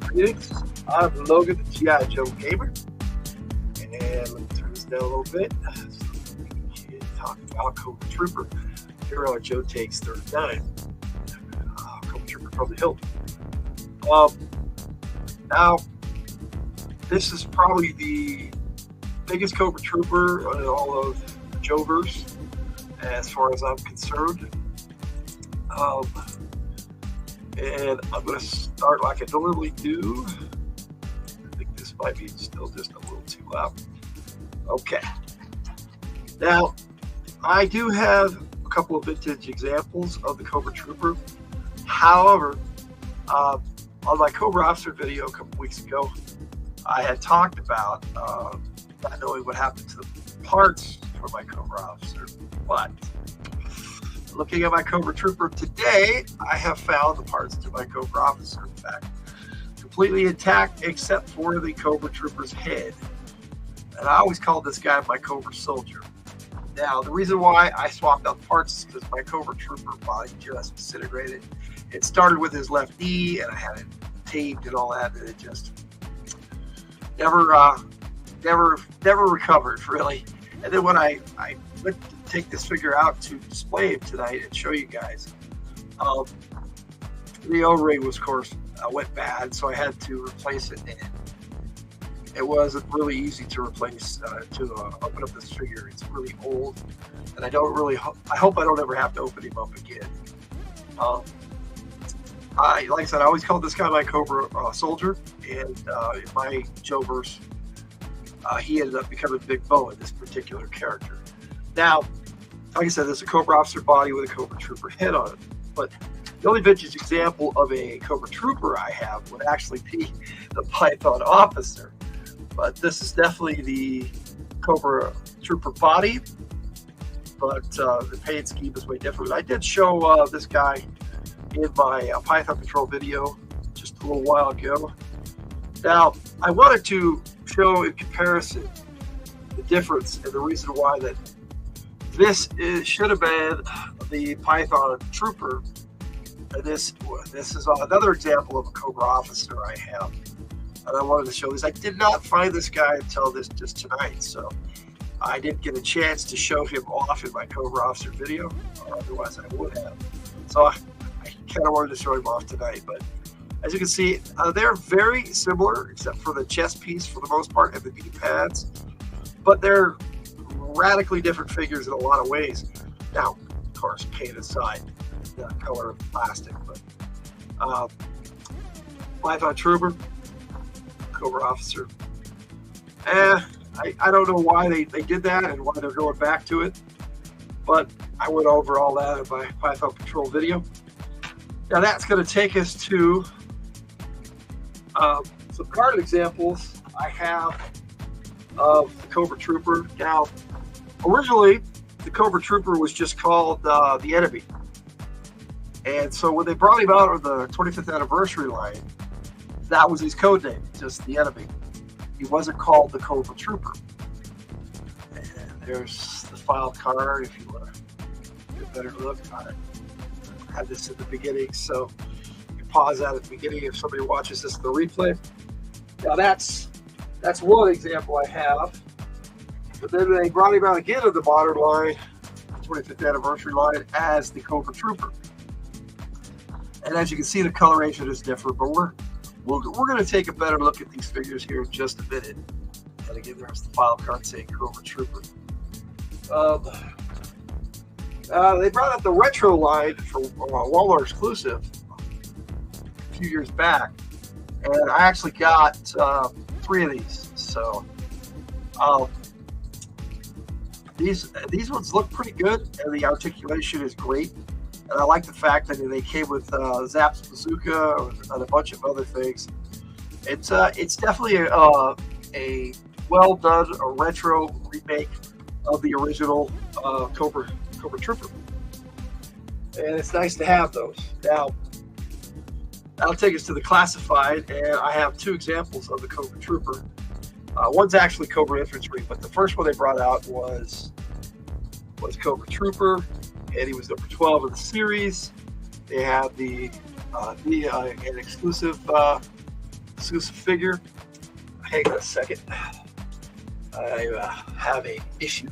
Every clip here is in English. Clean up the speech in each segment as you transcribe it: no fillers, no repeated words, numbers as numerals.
Greetings. I'm Logan, the G.I. Joe Gamer, and let me turn this down a little bit so we can talk about Cobra Trooper. Here on Joe Takes 39. Cobra Trooper from the Hilt. Now, this is probably the biggest Cobra Trooper in all of Joverse, as far as I'm concerned. And I'm going to start like I normally do. I think this might be still just a little too loud. Okay. Now, I do have a couple of vintage examples of the Cobra Trooper. However, on my Cobra Officer video a couple weeks ago, I had talked about not knowing what happened to the parts for my Cobra Officer, but looking at my Cobra Trooper today, I have found the parts to my Cobra Officer, in fact, completely intact except for the Cobra Trooper's head. And I always called this guy my Cobra Soldier. Now, the reason why I swapped out parts is because my Cobra Trooper body just disintegrated. It started with his left knee, and I had it taped and all that, and it just never recovered, really. And then when I went to take this figure out to display it tonight and show you guys, the O-ring was, of course, went bad, so I had to replace it. And it wasn't really easy to replace, open up this figure. It's really old, and I hope I don't ever have to open him up again. Like I said, I always called this guy my Cobra Soldier, and in my Joverse, he ended up becoming Big Bo in this particular character. Now, like I said, there's a Cobra Officer body with a Cobra Trooper head on it, but the only vintage example of a Cobra Trooper I have would actually be the Python Officer. But this is definitely the Cobra Trooper body, but the paint scheme is way different. I did show this guy in my Python Patrol video just a little while ago. Now, I wanted to show in comparison the difference and the reason why that this should have been the Python Trooper. And this is another example of a Cobra Officer I have. And I wanted to show this. I did not find this guy until just tonight, so I didn't get a chance to show him off in my Cobra Officer video, or otherwise I would have. So I kind of wanted to show him off tonight, but as you can see, they're very similar, except for the chest piece for the most part and the knee pads, but they're radically different figures in a lot of ways. Now, of course, paint aside, the color of plastic, but Python Trooper, Cobra Officer. I don't know why they did that and why they're going back to it, but I went over all that in my Python Patrol video. Now that's going to take us to some card examples I have of the Cobra Trooper. Now, originally, the Cobra Trooper was just called the Enemy. And so when they brought him out of the 25th anniversary line, that was his code name, just the Enemy. He wasn't called the Cobra Trooper. And there's the file card if you want to get a better look on it. I had this at the beginning, so you can pause that at the beginning if somebody watches this in the replay. Now that's one example I have. But then they brought him out again in the modern line, 25th anniversary line, as the Cobra Trooper. And as you can see, the coloration is different, but we're going to take a better look at these figures here in just a minute. And again, there's the file card saying Cobra Trooper. They brought out the retro line for Walmart exclusive a few years back, and I actually got 3 of these. So these ones look pretty good, and the articulation is great. And I like the fact that they came with Zap's bazooka and a bunch of other things. It's definitely a well done, a retro remake of the original Cobra Trooper, and it's nice to have those. Now, that'll take us to the classified, and I have 2 examples of the Cobra Trooper. One's actually Cobra Infantry, but the first one they brought out was Cobra Trooper, and he was number 12 of the series. They had an exclusive exclusive figure. Hang on a second. I have an issue,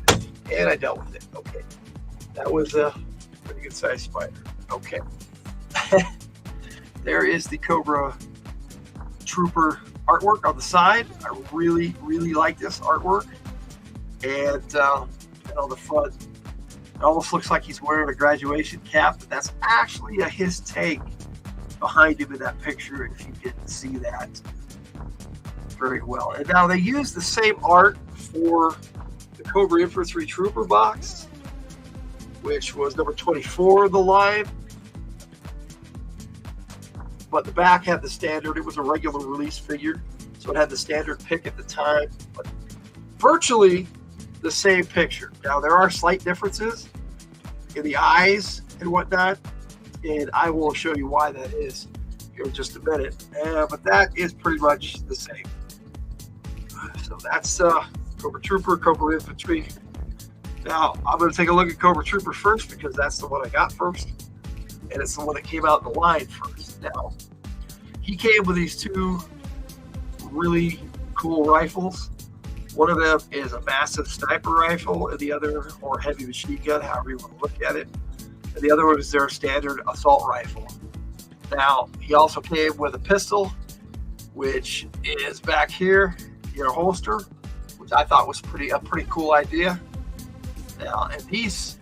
and I dealt with it. Okay, that was a pretty good sized spider. Okay, there is the Cobra Trooper artwork on the side. I really, really like this artwork, and on the front, it almost looks like he's wearing a graduation cap, but that's actually his tank behind him in that picture. If you didn't see that very well, and now they use the same art for the Cobra Infantry Trooper box, which was number 24 of the line. But the back had the standard. It was a regular release figure, so it had the standard pick at the time. But virtually the same picture. Now, there are slight differences in the eyes and whatnot, and I will show you why that is here in just a minute. But that is pretty much the same. So that's Cobra Trooper, Cobra Infantry. Now, I'm going to take a look at Cobra Trooper first because that's the one I got first, and it's the one that came out in the line first. Now, he came with these two really cool rifles. One of them is a massive sniper rifle, and the other, or heavy machine gun, however you want to look at it. And the other one is their standard assault rifle. Now, he also came with a pistol, which is back here in a holster, which I thought was a pretty cool idea. Now, and these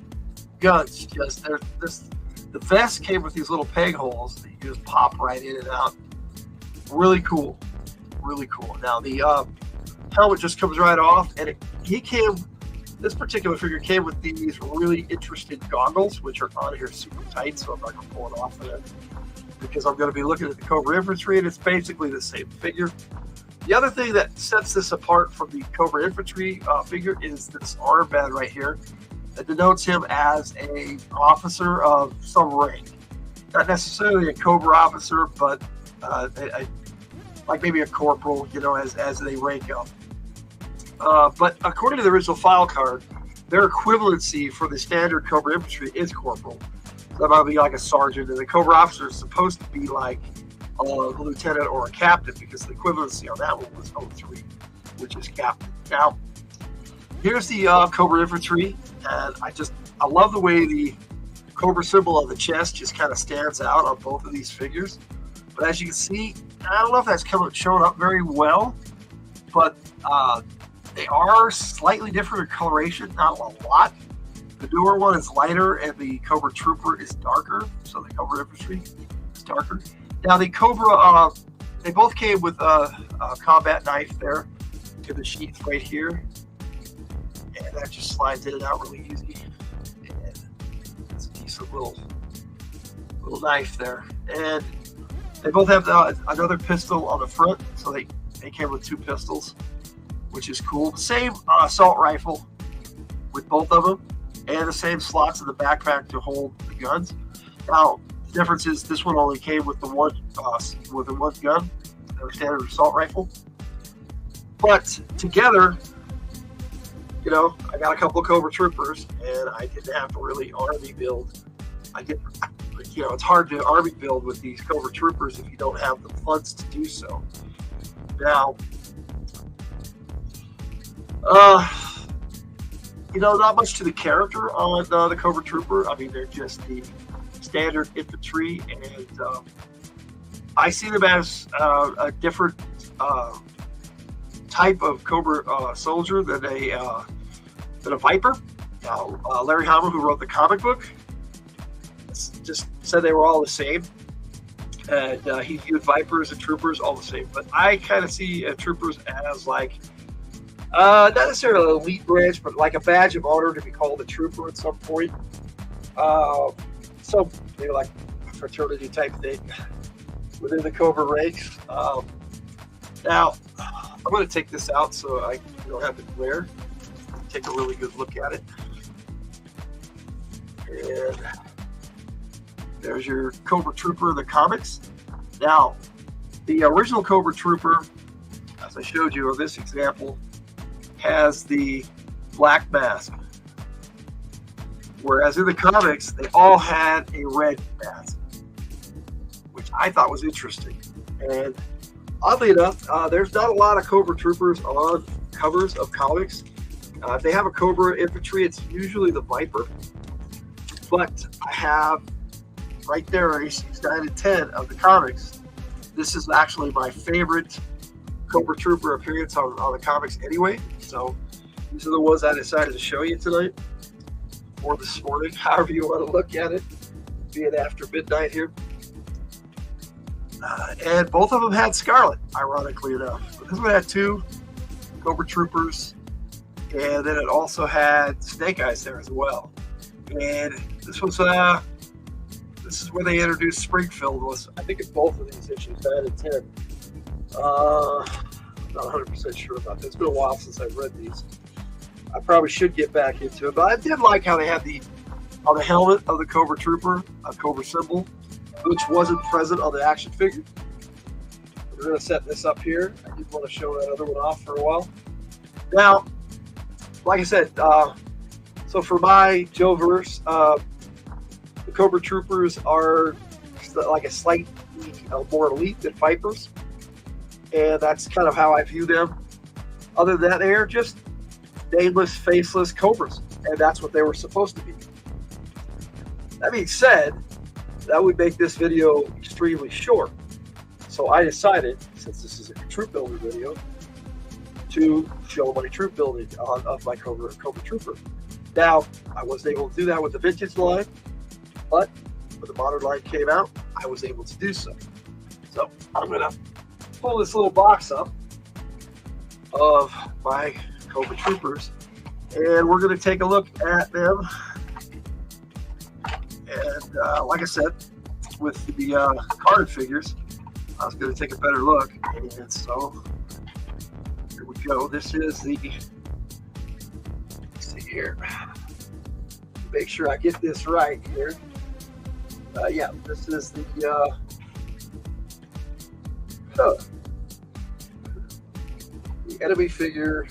guns, the vest came with these little peg holes that you just pop right in and out. Really cool, really cool. Now the helmet just comes right off, and this particular figure came with these really interesting goggles, which are on here super tight, so I'm not going to pull it off of it because I'm going to be looking at the Cobra Infantry, and it's basically the same figure. The other thing that sets this apart from the Cobra Infantry figure is this armband right here that denotes him as an officer of some rank. Not necessarily a Cobra officer, but like maybe a corporal, as they rank up. But according to the original file card, their equivalency for the standard Cobra Infantry is corporal. So that might be like a sergeant, and the Cobra officer is supposed to be like a lieutenant or a captain, because the equivalency on that one was 03, which is captain. Now, here's the Cobra Infantry, and I love the way the Cobra symbol on the chest just kind of stands out on both of these figures. But as you can see, I don't know if that's showing up very well, but they are slightly different in coloration, not a lot. The newer one is lighter, and the Cobra Trooper is darker, so the Cobra Infantry is darker. Now, the Cobra, they both came with a combat knife there to the sheath right here, and that just slides in and out really easy. And it's a decent little knife there. And they both have another pistol on the front, so they came with two pistols, which is cool. Same assault rifle with both of them, and the same slots in the backpack to hold the guns. Now, the difference is this one only came with the one gun, their standard assault rifle. But together, I got a couple of Cobra Troopers, and I didn't have to really army build. It's hard to army build with these Cobra Troopers if you don't have the funds to do so. Now, not much to the character on the Cobra Trooper. I mean, they're just the standard infantry, and I see them as a different type of Cobra soldier than a Viper. Larry Hama, who wrote the comic book, just said they were all the same, and he viewed Vipers and Troopers all the same. But I kind of see Troopers as like not necessarily an elite branch, but like a badge of honor to be called a Trooper at some point. So maybe like a fraternity type thing within the Cobra ranks. Now, I'm going to take this out so I don't have it glare. Take a really good look at it. And there's your Cobra Trooper in the comics. Now, the original Cobra Trooper, as I showed you on this example, has the black mask. Whereas in the comics, they all had a red mask, which I thought was interesting. And oddly enough, there's not a lot of Cobra Troopers on covers of comics. If they have a Cobra Infantry, it's usually the Viper. But I have right there issues 9 and 10 of the comics. This is actually my favorite Cobra Trooper appearance on the comics anyway. So these are the ones I decided to show you tonight or this morning, however you want to look at it, being after midnight here. And both of them had Scarlet, ironically enough. But this one had 2 Cobra Troopers, and then it also had Snake Eyes there as well. And this was this is where they introduced Springfield. Was I think in both of these issues, 9 and 10. I'm not 100% sure about that. It's been a while since I've read these. I probably should get back into it, but I did like how they had on the helmet of the Cobra Trooper, a Cobra symbol, which wasn't present on the action figure. We're going to set this up here. I did want to show that other one off for a while. Now, like I said, so for my Joe-verse, the Cobra Troopers are like a slightly more elite than Vipers, and that's kind of how I view them. Other than that, they are just nameless, faceless Cobras, and that's what they were supposed to be. That being said, that would make this video extremely short. So I decided, since this is a troop builder video, to show my troop building of my Cobra Trooper. Now, I wasn't able to do that with the vintage line, but when the modern line came out, I was able to do so. So I'm going to pull this little box up of my Cobra Troopers, and we're going to take a look at them. And like I said, with the card figures, I was going to take a better look. And so here we go. This is the, let's see here, make sure I get this right here. Yeah, this is the enemy figure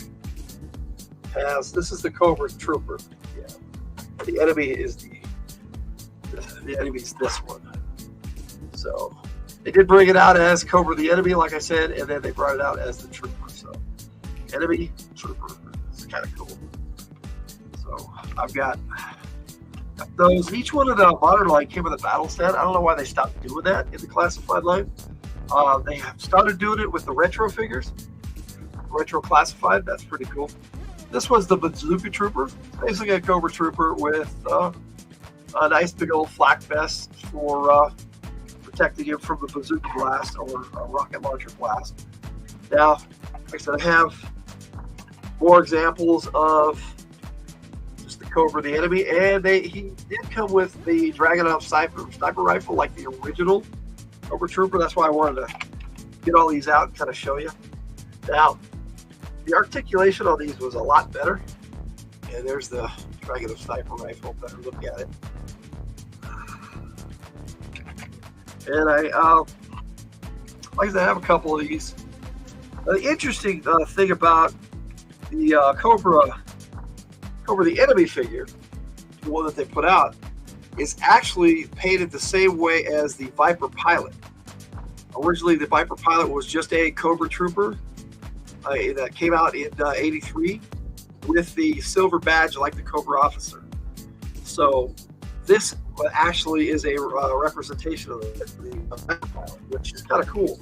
has, this is the Cobra Trooper. Yeah, the enemy is the enemy's this one. So they did bring it out as Cobra the Enemy, like I said, and then they brought it out as the Trooper. So Enemy Trooper, it's kind of cool. So I've got those. Each one of the modern line came with a battle stand. I don't know why they stopped doing that in the classified line. They have started doing it with the retro figures, retro classified. That's pretty cool. This was the Bazooka Trooper, basically a Cobra Trooper with a nice big old flak vest for protecting him from the bazooka blast or a rocket launcher blast. Now, like I said, I have more examples of just the Cobra the Enemy, and he did come with the Dragunov sniper rifle, like the original Cobra Trooper. That's why I wanted to get all these out and kind of show you. Now, the articulation on these was a lot better. And there's the Dragunov sniper rifle. Better look at it. And I, like I said, I have a couple of these. The interesting thing about the Cobra the Enemy figure, the one that they put out, is actually painted the same way as the Viper Pilot. Originally, the Viper Pilot was just a Cobra Trooper that came out in '83 with the silver badge like the Cobra Officer. So this actually is a representation of the Viper Pilot, which is kind of cool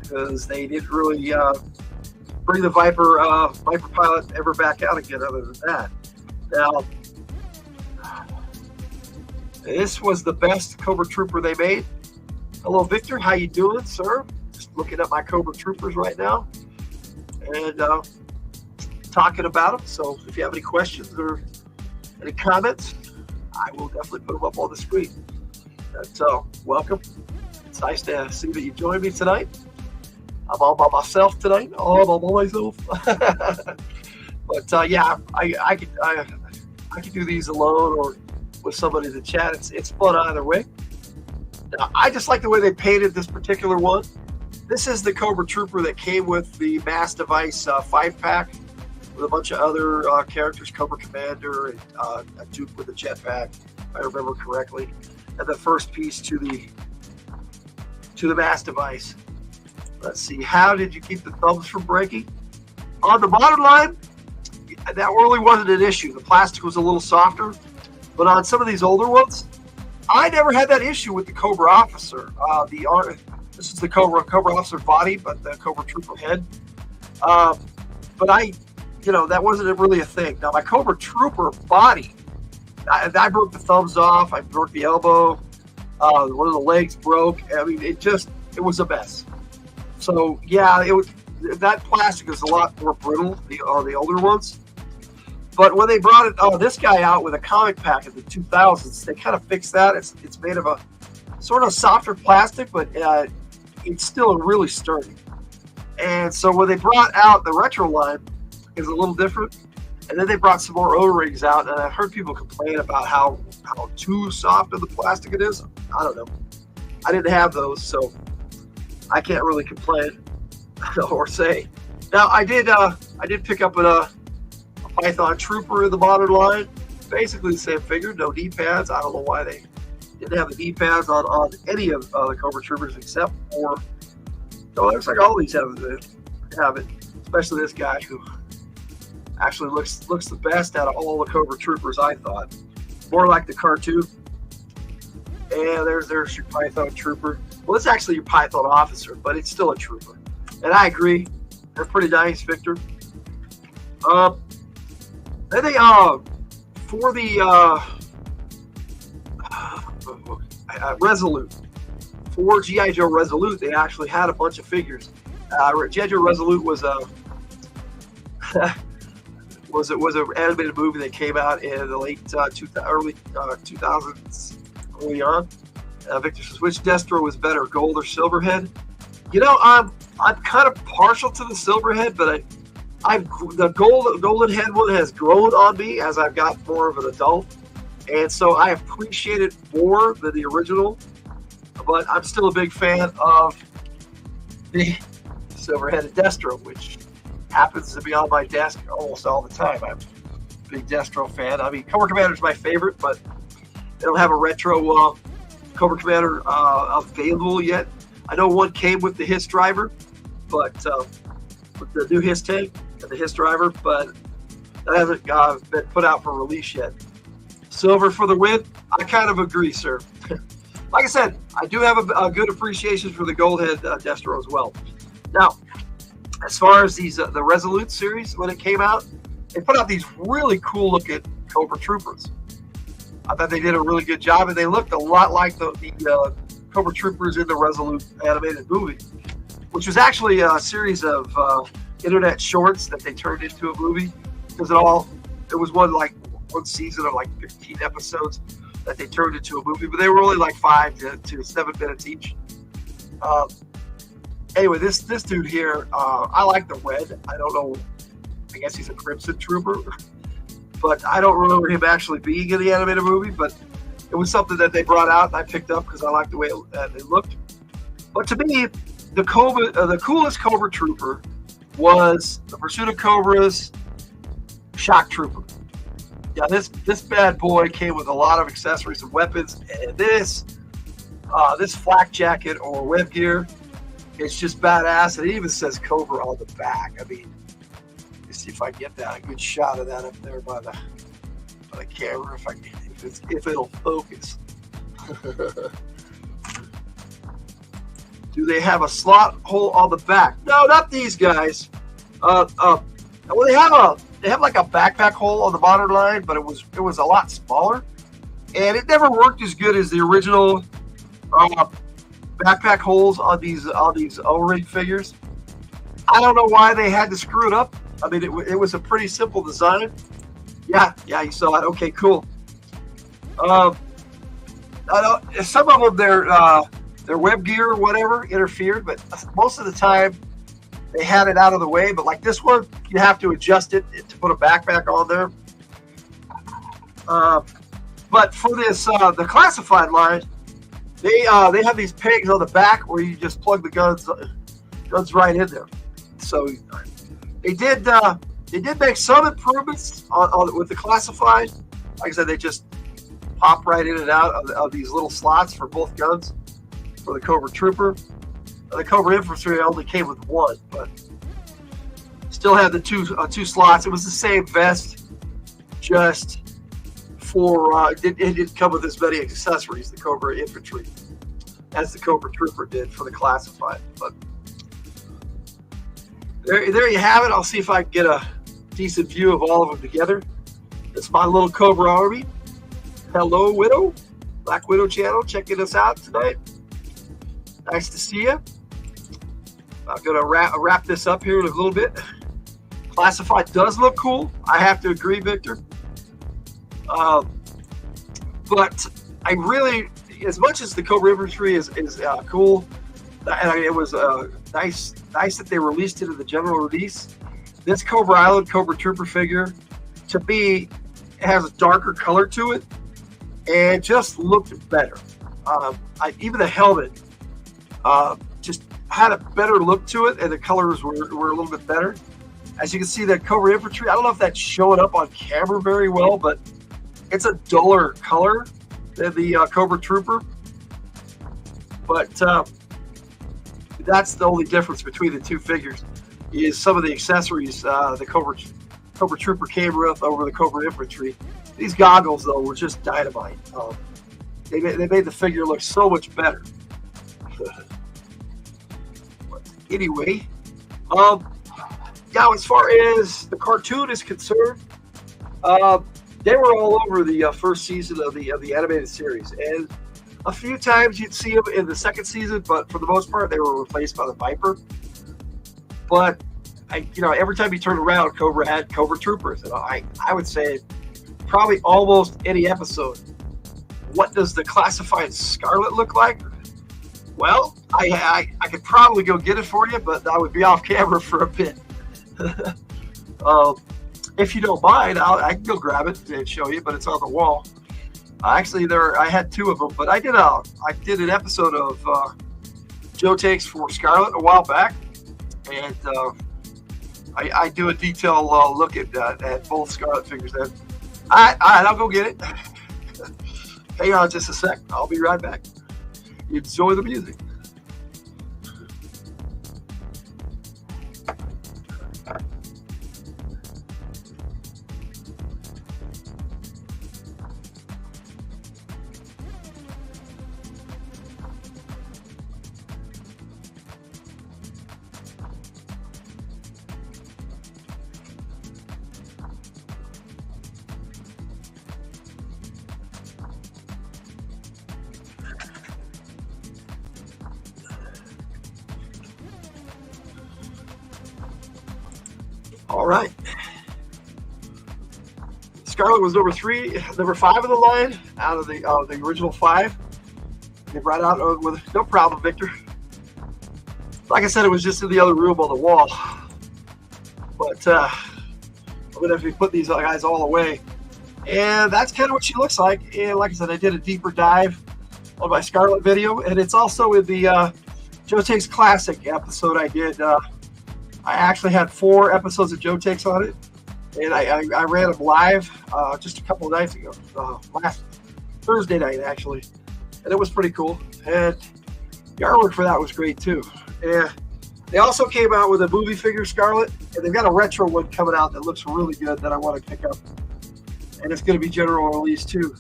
because they didn't really bring the Viper Pilot ever back out again other than that. Now, this was the best Cobra Trooper they made. Hello, Victor. How you doing, sir? Just looking at my Cobra Troopers right now and talking about them. So if you have any questions or any comments, I will definitely put them up on the screen. So welcome. It's nice to see that you joined me tonight. I'm all by myself tonight. All by myself. But yeah, I could do these alone or with somebody to chat. It's fun either way. Now, I just like the way they painted this particular one. This is the Cobra Trooper that came with the Mass Device 5-pack with a bunch of other characters, Cobra Commander, and a Duke with a jetpack, if I remember correctly, and the first piece to the Mass Device. Let's see. How did you keep the thumbs from breaking? On the modern line, that really wasn't an issue. The plastic was a little softer, but on some of these older ones, I never had that issue with the Cobra Officer. This is the Cobra Officer body, but the Cobra Trooper head. But that wasn't really a thing. Now my Cobra Trooper body, I broke the thumbs off. I broke the elbow. One of the legs broke. I mean, it was a mess. So yeah, that plastic is a lot more brittle, the older ones. But when they brought this guy out with a comic pack in the 2000s, they kind of fixed that. It's made of a sort of softer plastic, but it's still really sturdy. And so when they brought out the retro line, it was a little different. And then they brought some more O-rings out, and I've heard people complain about how too soft of the plastic it is. I don't know. I didn't have those, so I can't really complain or say. Now I did pick up a Python Trooper in the modern line. Basically the same figure, no knee pads. I don't know why they didn't have the knee pads on any of the Cobra Troopers except for. No, it looks like all these have it, especially this guy who actually looks the best out of all the Cobra Troopers. I thought more like the cartoon. And there's your Python Trooper. Well, it's actually your Python Officer, but it's still a Trooper. And I agree, they're pretty nice, Victor. Then they for the Resolute, for G.I. Joe Resolute, they actually had a bunch of figures. G.I. Joe Resolute was an animated movie that came out in the late early 2000s, early on. Victor says, which Destro was better, gold or silverhead? I'm kind of partial to the silverhead, but the golden head one has grown on me as I've got more of an adult, and so I appreciate it more than the original. But I'm still a big fan of the silver-headed Destro, which happens to be on my desk almost all the time. I'm a big Destro fan. I mean, Cobra Commander is my favorite, but they don't have a retro Cobra Commander available yet. I know one came with the HISS driver, but with the new HISS tank and the HISS driver, but that hasn't been put out for release yet. Silver for the win. I kind of agree, sir. Like I said, I do have a good appreciation for the gold head Destro as well. Now, as far as these the Resolute series, when it came out, they put out these really cool looking Cobra Troopers. I thought they did a really good job, and they looked a lot like the Cobra Troopers in the Resolute animated movie, which was actually a series of internet shorts that they turned into a movie, because it was one season of like 15 episodes that they turned into a movie, but they were only like 5 to 7 minutes each. Anyway, this dude here, I like the red. I don't know, I guess he's a Crimson Trooper, but I don't remember him actually being in the animated movie, but it was something that they brought out and I picked up because I liked the way it looked. But to me, the coolest Cobra Trooper was the Pursuit of Cobra's Shock Trooper. Yeah, this bad boy came with a lot of accessories and weapons, and this flak jacket or web gear, it's just badass. And it even says Cobra on the back. I mean, let's see if I can get a good shot of that up there by the camera, if it'll focus. Do they have a slot hole on the back? No, not these guys. Well, they have like a backpack hole on the modern line, but it was a lot smaller, and it never worked as good as the original backpack holes on these O-ring figures. I don't know why they had to screw it up. I mean, it was a pretty simple design. Yeah, you saw it. Okay, cool. I know some of them their web gear or whatever interfered, but most of the time they had it out of the way. But like this one, you have to adjust it to put a backpack on there. But for this the classified line, they have these pegs on the back where you just plug the guns right in there. So they did make some improvements on with the classified. Like I said, they just pop right in and out of these little slots for both guns for the Cobra Trooper. The Cobra Infantry only came with one, but still had the two slots. It was the same vest, just for it didn't come with as many accessories, the Cobra Infantry, as the Cobra Trooper did for the classified. But there you have it. I'll see if I can get a decent view of all of them together. It's my little Cobra army. Hello, Widow. Black Widow channel, checking us out tonight. Nice to see you. I'm going to wrap this up here in a little bit. Classified does look cool. I have to agree, Victor. But I really, as much as the Cobra Infantry is cool, and it was nice that they released it in the general release. This Cobra Island Cobra Trooper figure, to me, has a darker color to it, and just looked better. Even the helmet just had a better look to it, and the colors were a little bit better. As you can see, that Cobra Infantry, I don't know if that's showing up on camera very well, but it's a duller color than the Cobra Trooper. But that's the only difference between the two figures, is some of the accessories the Cobra Trooper came with over the Cobra Infantry. These goggles, though, were just dynamite. They made the figure look so much better. Anyway, now as far as the cartoon is concerned, they were all over the first season of the animated series, and a few times you'd see them in the second season, but for the most part, they were replaced by the Viper. But every time you turn around, Cobra had Cobra Troopers, and I would say probably almost any episode. What does the classified Scarlet look like? Well, I could probably go get it for you, but I would be off camera for a bit. If you don't mind, I can go grab it and show you, but it's on the wall. Actually, I had two of them, but I did an episode of Joe Takes for Scarlet a while back, and I do a detailed look at both Scarlet figures. Then, all right, I'll go get it. Hang on just a sec. I'll be right back. Enjoy the music. All right. Scarlet was number 5 of the line out of the original 5. They brought out with no problem, Victor. Like I said, it was just in the other room on the wall. But I'm gonna have to put these guys all away, and that's kind of what she looks like. And like I said, I did a deeper dive on my Scarlet video, and it's also in the Joe Takes Classic episode I did. I actually had 4 episodes of Joe Takes on it, and I ran them live just a couple of nights ago, last Thursday night actually, and it was pretty cool. And the artwork for that was great too. Yeah, they also came out with a movie figure Scarlet, and they've got a retro one coming out that looks really good that I want to pick up, and it's going to be general release too.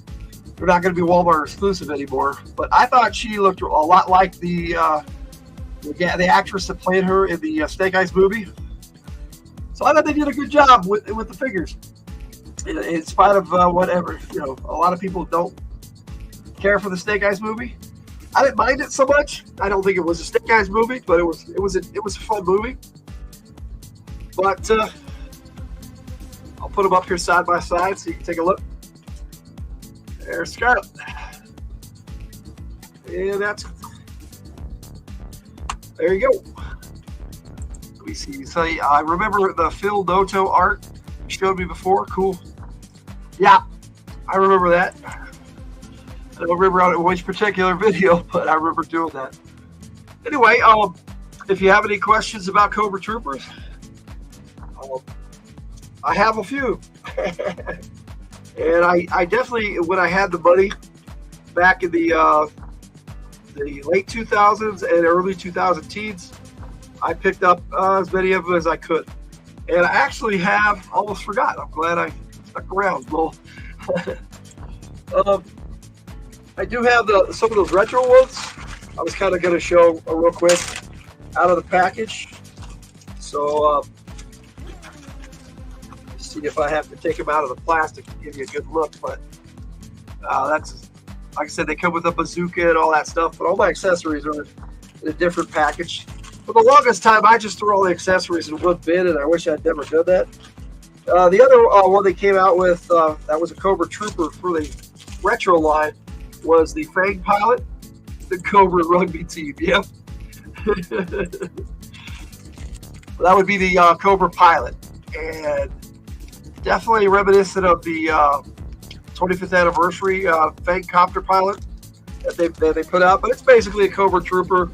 They're not going to be Walmart exclusive anymore, but I thought she looked a lot like the actress that played her in the Snake Eyes movie. So I thought they did a good job with the figures. In spite of whatever, a lot of people don't care for the Snake Eyes movie. I didn't mind it so much. I don't think it was a Snake Eyes movie, but it was a fun movie. But I'll put them up here side by side so you can take a look. There's Scarlet. And there you go. Let me see. So I remember the Phil Noto art you showed me before. Cool. Yeah, I remember that. I don't remember on which particular video, but I remember doing that. Anyway, if you have any questions about Cobra Troopers, I have a few. And I definitely, when I had the money back in the the late 2000s and early 2000 teens. I picked up as many of them as I could. And I actually have almost forgot. I'm glad I stuck around. Well, I do have some of those retro ones. I was kind of going to show real quick out of the package. So see if I have to take them out of the plastic to give you a good look. But that's, like I said, they come with a bazooka and all that stuff. But all my accessories are in a different package. For the longest time, I just threw all the accessories in one bin, and I wish I'd never done that. The other one they came out with that was a Cobra Trooper for the retro line was the Fang Pilot, the Cobra rugby team. Yep. That would be the Cobra Pilot, and definitely reminiscent of the 25th anniversary Fang Copter Pilot that they put out. But it's basically a Cobra Trooper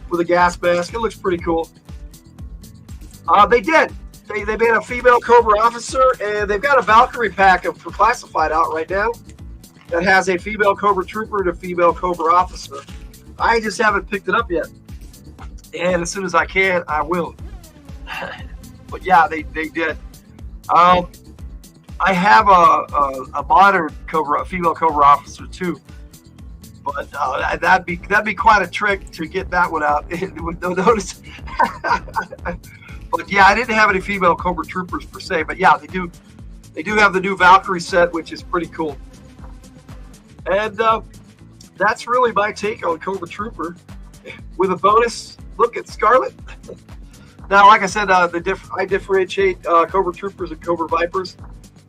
with a gas mask. It looks pretty cool. They made a female Cobra officer, and they've got a Valkyrie pack for classified out right now that has a female Cobra Trooper and a female Cobra officer. I just haven't picked it up yet, and as soon as I can, I will. But yeah, they did. I have a modern Cobra, a female Cobra officer too, but that'd be quite a trick to get that one out with no notice. But yeah, I didn't have any female Cobra Troopers per se, but yeah, they do have the new Valkyrie set, which is pretty cool. And that's really my take on Cobra Trooper, with a bonus look at Scarlet. Now, like I said, I differentiate Cobra Troopers and Cobra Vipers,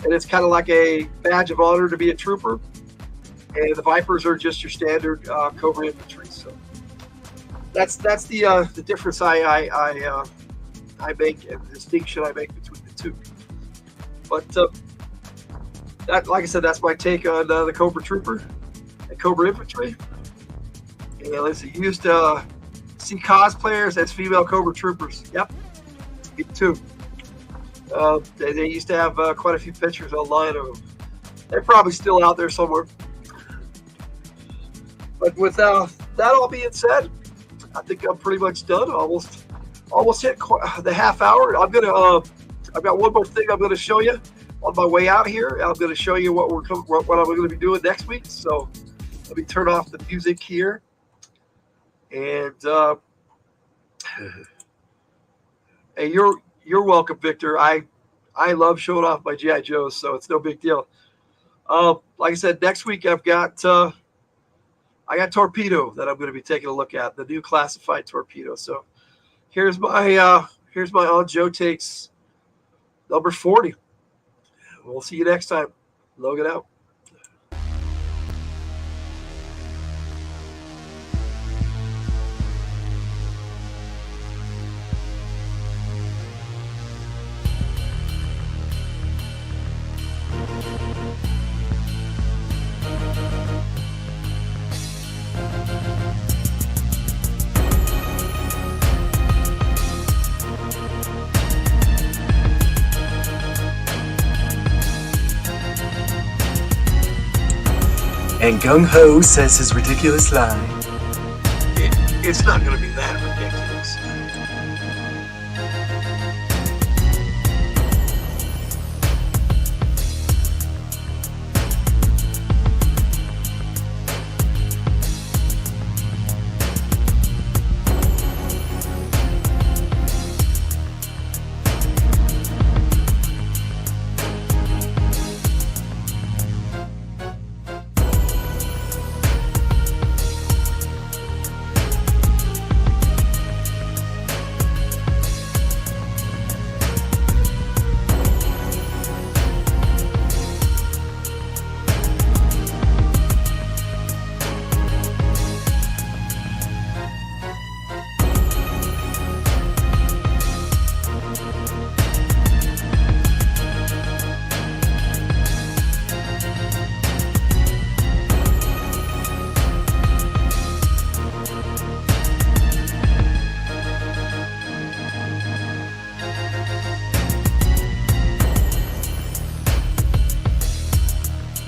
and it's kind of like a badge of honor to be a trooper. And the Vipers are just your standard Cobra infantry. So that's the difference I make, and the distinction I make between the two. But that, like I said, that's my take on the Cobra Trooper and Cobra Infantry. And let's see, used to see cosplayers as female Cobra Troopers. Yep, me too. They used to have quite a few pictures online of them. They're probably still out there somewhere. But with that all being said, I think I'm pretty much done. Almost hit the half hour. I've got one more thing I'm gonna show you on my way out here. I'm gonna show you what I'm gonna be doing next week. So let me turn off the music here. And hey, you're welcome, Victor. I love showing off my G.I. Joes, so it's no big deal. Like I said, next week I got Torpedo that I'm going to be taking a look at, the new classified Torpedo. So here's my On Joe Takes number 40. We'll see you next time. Logan out. And Gung Ho says his ridiculous line. It's not going to be that